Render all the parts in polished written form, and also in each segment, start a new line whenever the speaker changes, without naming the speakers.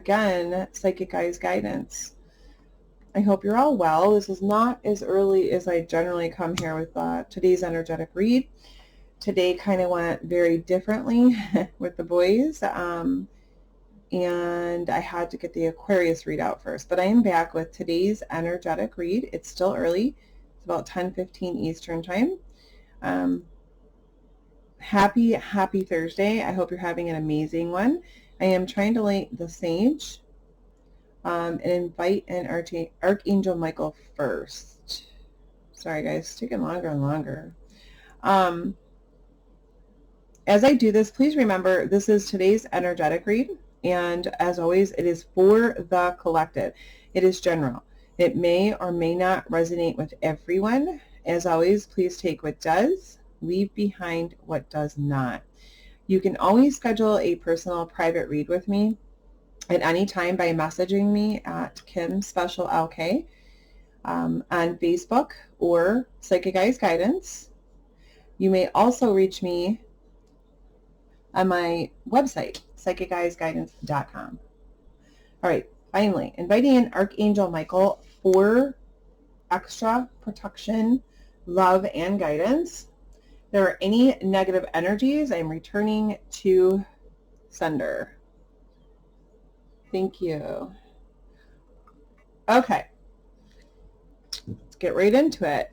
Again, Psychic Guys Guidance. I hope you're all well. This is not as early as I generally come here with today's energetic read. Today kind of went very differently with the boys, and I had to get the Aquarius read out first. But I am back with today's energetic read. It's still early. It's about 10:15 Eastern time. Happy Thursday. I hope you're having an amazing one. I am trying to light the sage and invite in Archangel Michael first. Sorry guys, it's taking longer and longer. As I do this, please remember this is today's energetic read, and as always, it is for the collective. It is general. It may or may not resonate with everyone. As always, please take what does, leave behind what does not. You can always schedule a personal private read with me at any time by messaging me at Kim Special LK on Facebook or Psychic Guys Guidance. You may also reach me on my website, psychicguysguidance.com. All right, finally, inviting in Archangel Michael for extra protection, love, and guidance. If there are any negative energies, I'm returning to sender. Thank you. Okay, let's get right into it.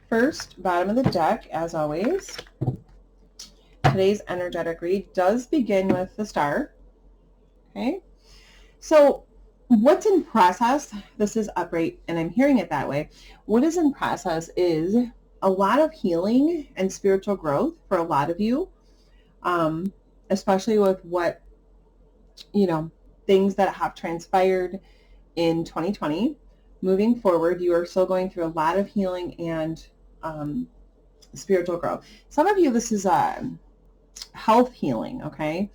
First, bottom of the deck, as always, today's energetic read does begin with the star. Okay, so what's in process, this is upright and I'm hearing it that way. What is in process is a lot of healing and spiritual growth for a lot of you, especially with what, things that have transpired in 2020. Moving forward, you are still going through a lot of healing and spiritual growth. Some of you, this is health healing, okay?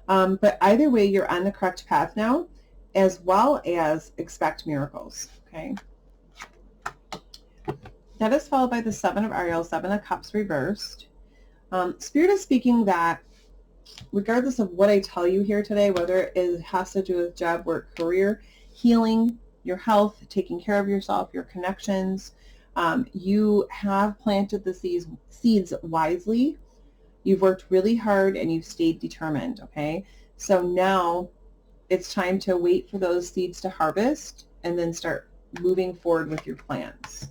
But either way, you're on the correct path now, as well as expect miracles, okay? That is followed by the Seven of Ariel, Seven of Cups reversed. Spirit is speaking that regardless of what I tell you here today, whether it has to do with job, work, career, healing, your health, taking care of yourself, your connections, you have planted the seeds wisely. You've worked really hard and you've stayed determined, okay? So now it's time to wait for those seeds to harvest and then start moving forward with your plans.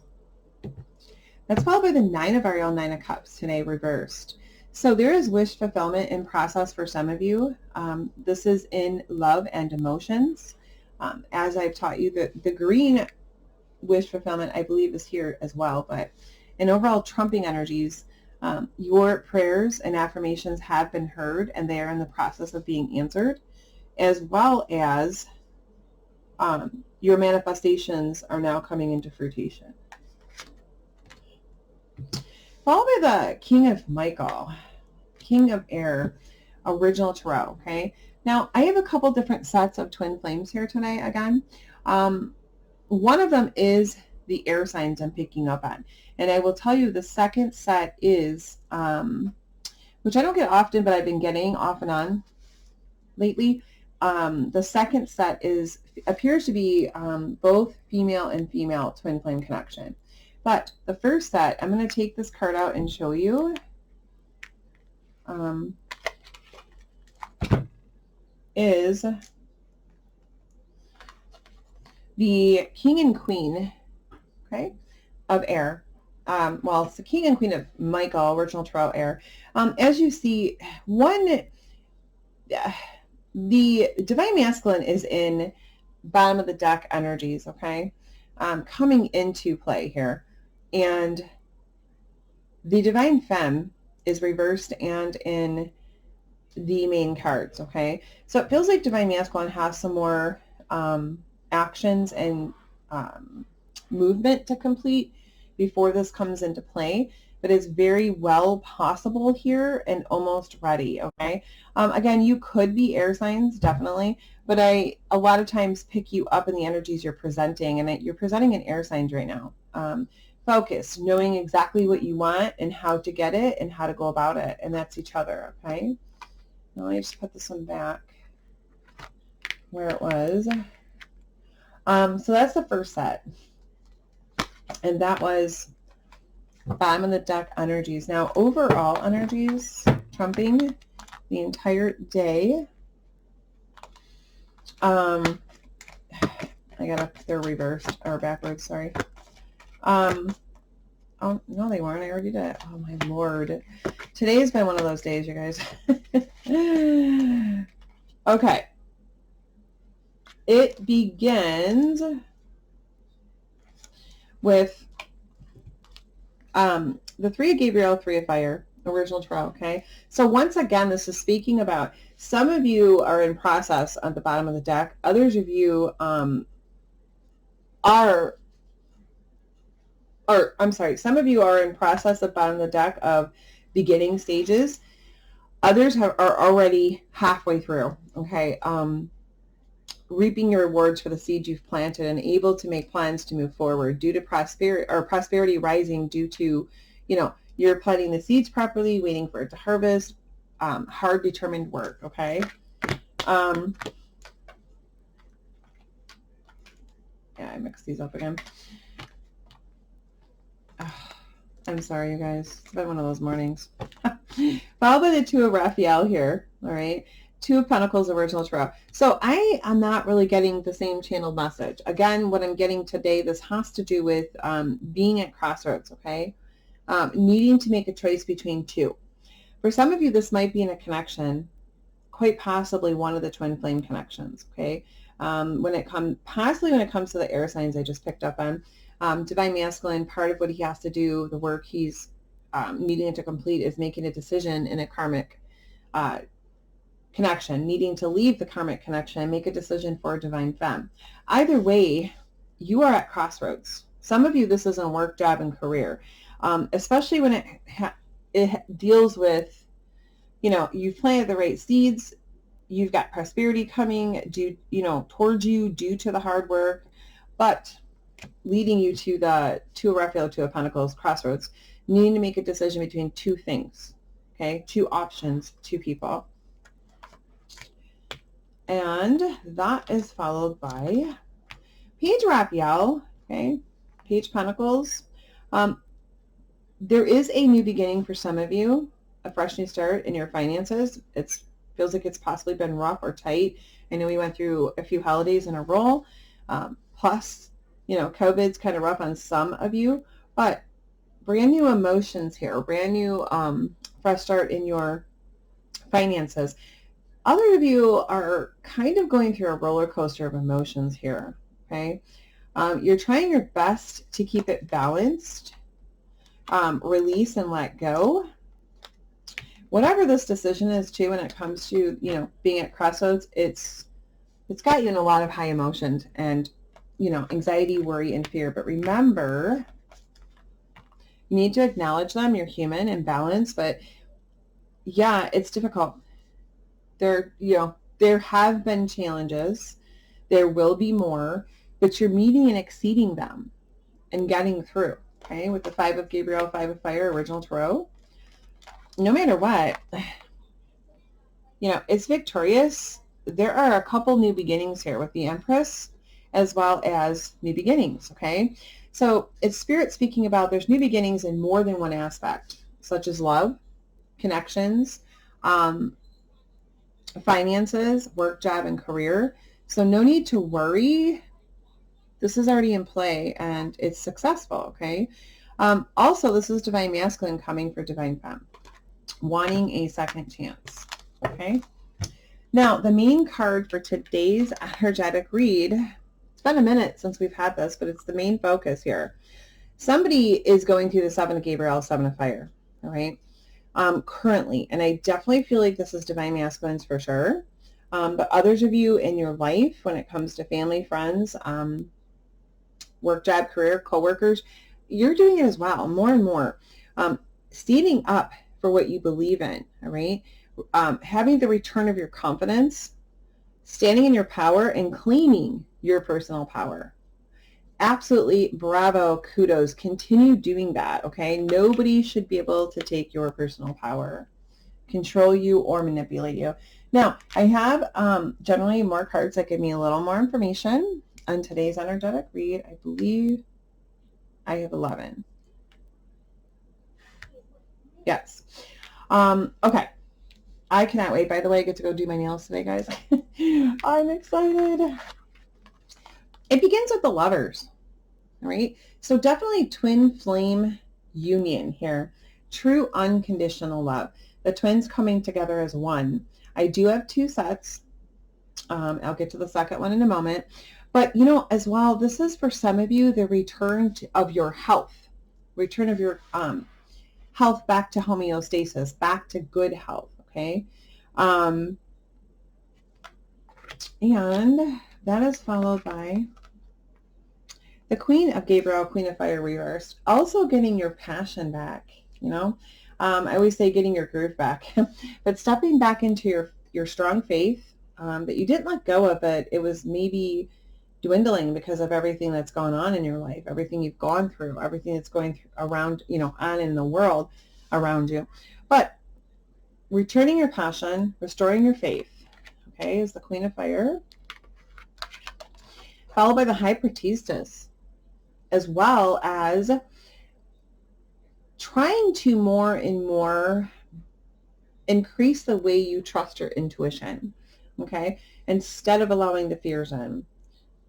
That's followed by the Nine of Ariel, Nine of Cups today reversed. So there is wish fulfillment in process for some of you. This is in love and emotions. As I've taught you, the green wish fulfillment, I believe, is here as well. But in overall trumping energies, your prayers and affirmations have been heard and they are in the process of being answered, as well as your manifestations are now coming into fruition. Followed by the King of Michael, King of Air, original tarot, okay? Now, I have a couple different sets of twin flames here today again. One of them is the air signs I'm picking up on. And I will tell you the second set is, which I don't get often, but I've been getting off and on lately. The second set appears to be both female and female twin flame connection. But the first set, I'm going to take this card out and show you. Is the King and Queen, okay, of Air. Well, it's the King and Queen of Michael, original tarot Air. As you see, the Divine Masculine is in bottom of the deck energies, okay, coming into play here. And the Divine Femme is reversed and in the main cards, okay? So it feels like Divine Masculine has some more actions and movement to complete before this comes into play, but it's very well possible here and almost ready, okay? Again, you could be air signs, definitely, but I a lot of times pick you up in the energies you're presenting, and you're presenting in air signs right now. Focus, knowing exactly what you want and how to get it and how to go about it, and that's each other, okay? Let me just put this one back where it was. So that's the first set. And that was bottom of the deck energies. Now, overall energies trumping the entire day. I got they're reversed or backwards, sorry. Oh, no, they weren't. I already did it. Oh, my Lord. Today's been one of those days, you guys. Okay. It begins with the Three of Gabriel, Three of Fire, original tarot, okay? So once again, this is speaking about some of you are in process at the bottom of the deck. Others of you some of you are in process at the bottom of the deck of beginning stages. Others are already halfway through, okay? Reaping your rewards for the seeds you've planted and able to make plans to move forward due to prosperity rising due to, you're planting the seeds properly, waiting for it to harvest, hard determined work, okay? Yeah, I mixed these up again. I'm sorry, you guys. It's been one of those mornings. Followed by the Two of Raphael here, all right? Two of Pentacles, original tarot. So I am not really getting the same channeled message. Again, what I'm getting today, this has to do with being at crossroads, okay? Needing to make a choice between two. For some of you, this might be in a connection, quite possibly one of the twin flame connections, okay? Possibly when it comes to the air signs I just picked up on, divine masculine, part of what he has to do, the work he's needing to complete is making a decision in a karmic connection, needing to leave the karmic connection and make a decision for a divine femme. Either way, you are at crossroads. Some of you, this is in work, job, and career, especially when it deals with, you've planted the right seeds, you've got prosperity coming towards you due to the hard work, but leading you to the Two of Raphael, Two of Pentacles, crossroads, needing to make a decision between two things, okay? Two options, two people. And that is followed by Page Raphael, okay? Page Pentacles. There is a new beginning for some of you, a fresh new start in your finances. It feels like it's possibly been rough or tight. I know we went through a few holidays in a row, plus, COVID's kind of rough on some of you, but brand new emotions here, brand new fresh start in your finances. Other of you are kind of going through a roller coaster of emotions here, okay? You're trying your best to keep it balanced, release and let go. Whatever this decision is too, when it comes to, being at crossroads, it's got you in a lot of high emotions and, anxiety, worry, and fear. But remember, you need to acknowledge them. You're human and balanced, but yeah, it's difficult. There have been challenges. There will be more, but you're meeting and exceeding them and getting through, okay? With the Five of Gabriel, Five of Fire, original tarot. No matter what, it's victorious. There are a couple new beginnings here with the Empress as well as new beginnings, okay? So it's Spirit speaking about there's new beginnings in more than one aspect, such as love, connections, finances, work, job, and career. So no need to worry. This is already in play and it's successful, okay? Also, this is divine masculine coming for divine femme, wanting a second chance, okay? Now, the main card for today's energetic read, it's been a minute since we've had this, but it's the main focus here. Somebody is going through the Seven of Gabriel, Seven of Fire, all right? Currently, and I definitely feel like this is divine masculines for sure, but others of you in your life, when it comes to family, friends, work, job, career, co-workers, you're doing it as well, more and more. Standing up for what you believe in, all right? Having the return of your confidence, standing in your power and claiming your personal power. Absolutely, bravo, kudos. Continue doing that, okay? Nobody should be able to take your personal power, control you, or manipulate you. Now, I have generally more cards that give me a little more information on today's energetic read. I believe I have 11. Yes. Okay. I cannot wait. By the way, I get to go do my nails today, guys. I'm excited. It begins with the lovers, all right? So definitely twin flame union here. True unconditional love. The twins coming together as one. I do have 2 sets. I'll get to the second one in a moment. But, you know, as well, this is for some of you, the return of your health. Return of your health back to homeostasis, back to good health, okay? And that is followed by the Queen of Gabriel, Queen of Fire reversed. Also getting your passion back, you know. I always say getting your groove back. But stepping back into your strong faith that you didn't let go of, but it was maybe dwindling because of everything that's gone on in your life, everything you've gone through, everything that's going through around, you know, on in the world around you. But returning your passion, restoring your faith, okay, is the Queen of Fire. Followed by the High Priestess, as well as trying to more and more increase the way you trust your intuition, okay, instead of allowing the fears in.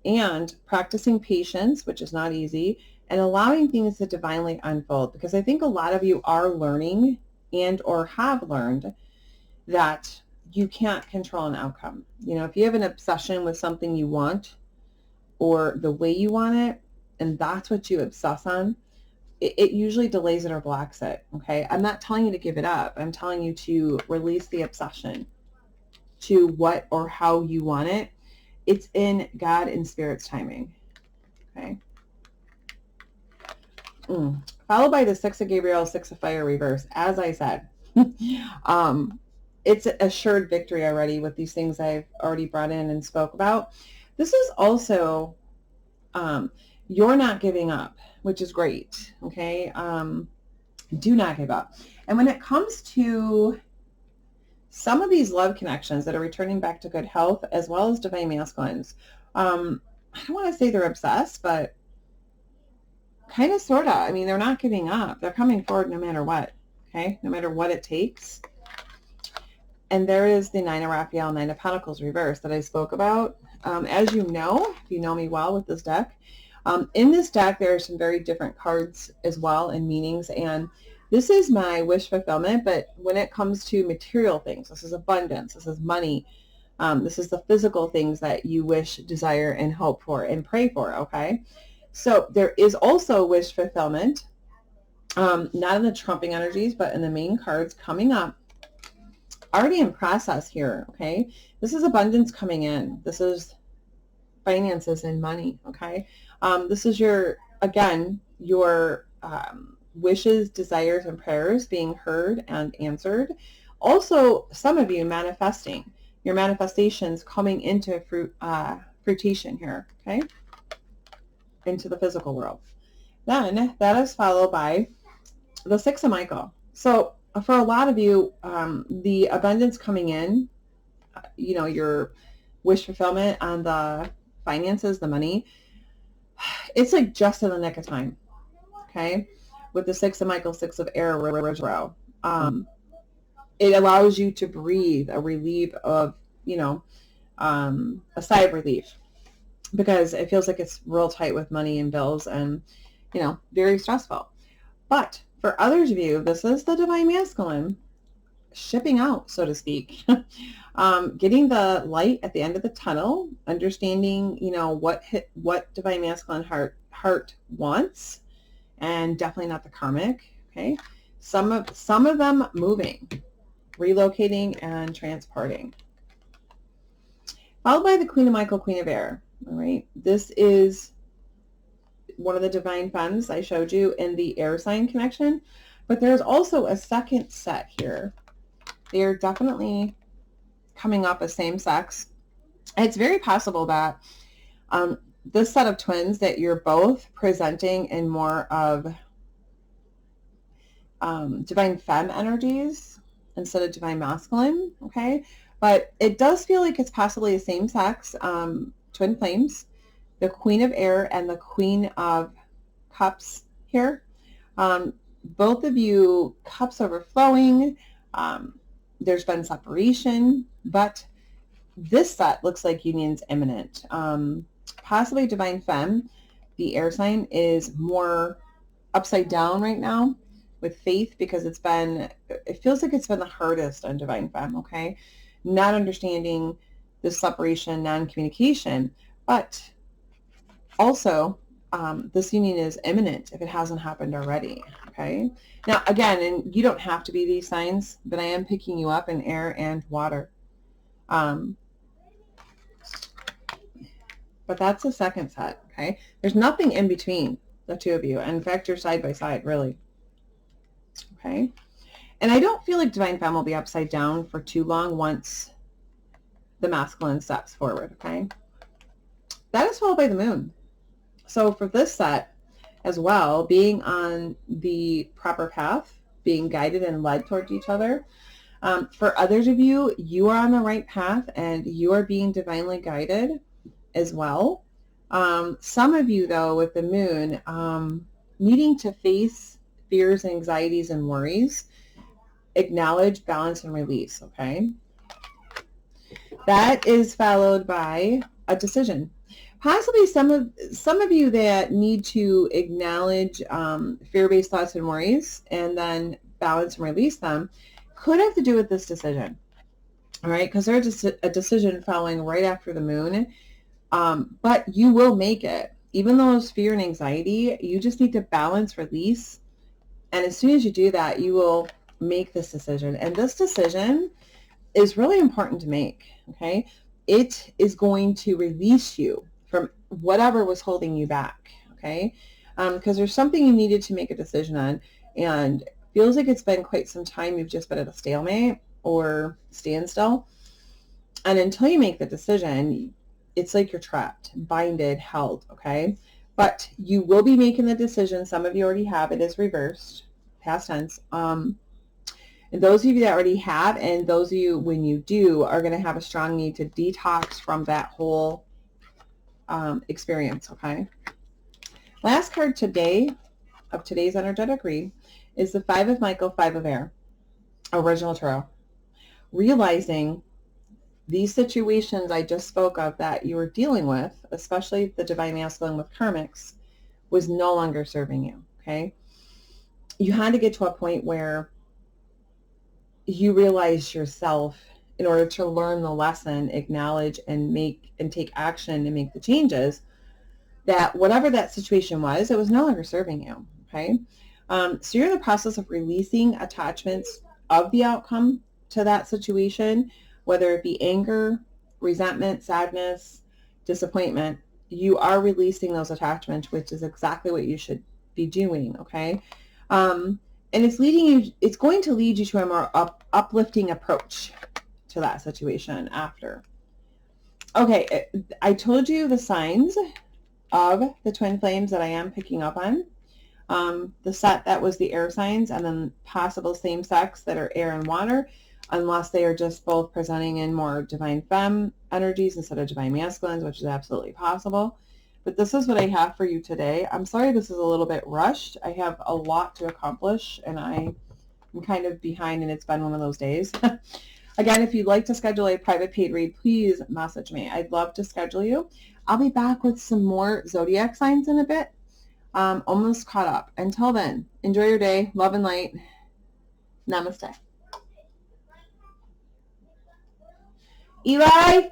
And practicing patience, which is not easy, and allowing things to divinely unfold, because I think a lot of you are learning and or have learned that you can't control an outcome. You know, if you have an obsession with something you want or the way you want it, and that's what you obsess on, it usually delays it or blocks it, okay? I'm not telling you to give it up. I'm telling you to release the obsession to what or how you want it. It's in God and Spirit's timing, okay? Followed by the Six of Gabriel, Six of Fire reverse. As I said, it's assured victory already with these things I've already brought in and spoke about. This is also, you're not giving up, which is great, okay? Do not give up. And when it comes to some of these love connections that are returning back to good health, as well as divine masculines, I don't want to say they're obsessed, but kind of, sort of. I mean, they're not giving up. They're coming forward no matter what, okay? No matter what it takes. And there is the Nine of Raphael, Nine of Pentacles reverse that I spoke about. As you know, if you know me well with this deck, in this deck, there are some very different cards as well and meanings. And this is my wish fulfillment, but when it comes to material things, this is abundance, this is money, this is the physical things that you wish, desire, and hope for and pray for, okay? So there is also wish fulfillment, not in the trumping energies, but in the main cards coming up, already in process here, okay? This is abundance coming in. This is finances and money, okay? This is your, again, your wishes, desires, and prayers being heard and answered. Also, some of you manifesting, your manifestations coming into fruition here, okay, into the physical world. Then that is followed by the Six of Michael. So for a lot of you, the abundance coming in, you know, your wish fulfillment on the finances, the money, it's like just in the nick of time, okay? With the Six of Michael, Six of Air, row. It allows you to breathe a relief of, you know, a sigh of relief, because it feels like it's real tight with money and bills and, you know, very stressful. But for others of you, this is the divine masculine shipping out, so to speak. Getting the light at the end of the tunnel, understanding, you know, what divine masculine heart wants, and definitely not the karmic, okay? Some of them moving, relocating, and transporting. Followed by the Queen of Michael, Queen of Air, all right? This is one of the divine femmes I showed you in the air sign connection, but there's also a second set here. They're definitely coming up as same sex. It's very possible that this set of twins that you're both presenting in more of divine femme energies instead of divine masculine, okay? But it does feel like it's possibly the same sex, twin flames, the Queen of Air and the Queen of Cups here. Both of you, cups overflowing. There's been separation, but this set looks like union's imminent. Possibly divine femme. The air sign is more upside down right now with faith because it feels like it's been the hardest on divine femme, okay? Not understanding the separation, non-communication, but also this union is imminent if it hasn't happened already, okay? Now, again, and you don't have to be these signs, but I am picking you up in air and water. But that's the second set, okay? There's nothing in between the two of you. And in fact, you're side by side, really. Okay? And I don't feel like divine femme will be upside down for too long once the masculine steps forward, okay? That is followed by the moon. So for this set as well, being on the proper path, being guided and led towards each other. For others of you, you are on the right path and you are being divinely guided as well. Some of you, though, with the moon, needing to face fears, anxieties, and worries, acknowledge, balance, and release, okay? That is followed by a decision. Possibly some of you that need to acknowledge fear-based thoughts and worries and then balance and release them could have to do with this decision, all right? Because there's a decision following right after the moon. But you will make it. Even though it's fear and anxiety, you just need to balance, release. And as soon as you do that, you will make this decision. And this decision is really important to make, okay? It is going to release you from whatever was holding you back, okay? Because there's something you needed to make a decision on, and feels like it's been quite some time you've just been at a stalemate or standstill. And until you make the decision, it's like you're trapped, binded, held, okay? But you will be making the decision. Some of you already have. It is reversed, past tense. And those of you that already have, and those of you, when you do, are going to have a strong need to detox from that whole experience, okay? Last card today, of today's energetic read, is the Five of Michael, Five of Air, original tarot. Realizing these situations I just spoke of that you were dealing with, especially the divine masculine with karmics, was no longer serving you, okay? You had to get to a point where you realize yourself, in order to learn the lesson, acknowledge and take action and make the changes, that whatever that situation was, it was no longer serving you, okay? So you're in the process of releasing attachments of the outcome to that situation, whether it be anger, resentment, sadness, disappointment. You are releasing those attachments, which is exactly what you should be doing, okay? And it's going to lead you to a more uplifting approach to that situation after. Okay, I told you the signs of the twin flames that I am picking up on. The set that was the air signs, and then possible same sex that are air and water, unless they are just both presenting in more divine femme energies instead of divine masculines, which is absolutely possible. But this is what I have for you today. I'm sorry this is a little bit rushed. I have a lot to accomplish, and I'm kind of behind, and it's been one of those days. Again, if you'd like to schedule a private paid read, please message me. I'd love to schedule you. I'll be back with some more zodiac signs in a bit. Almost caught up. Until then, enjoy your day. Love and light. Namaste. Eli?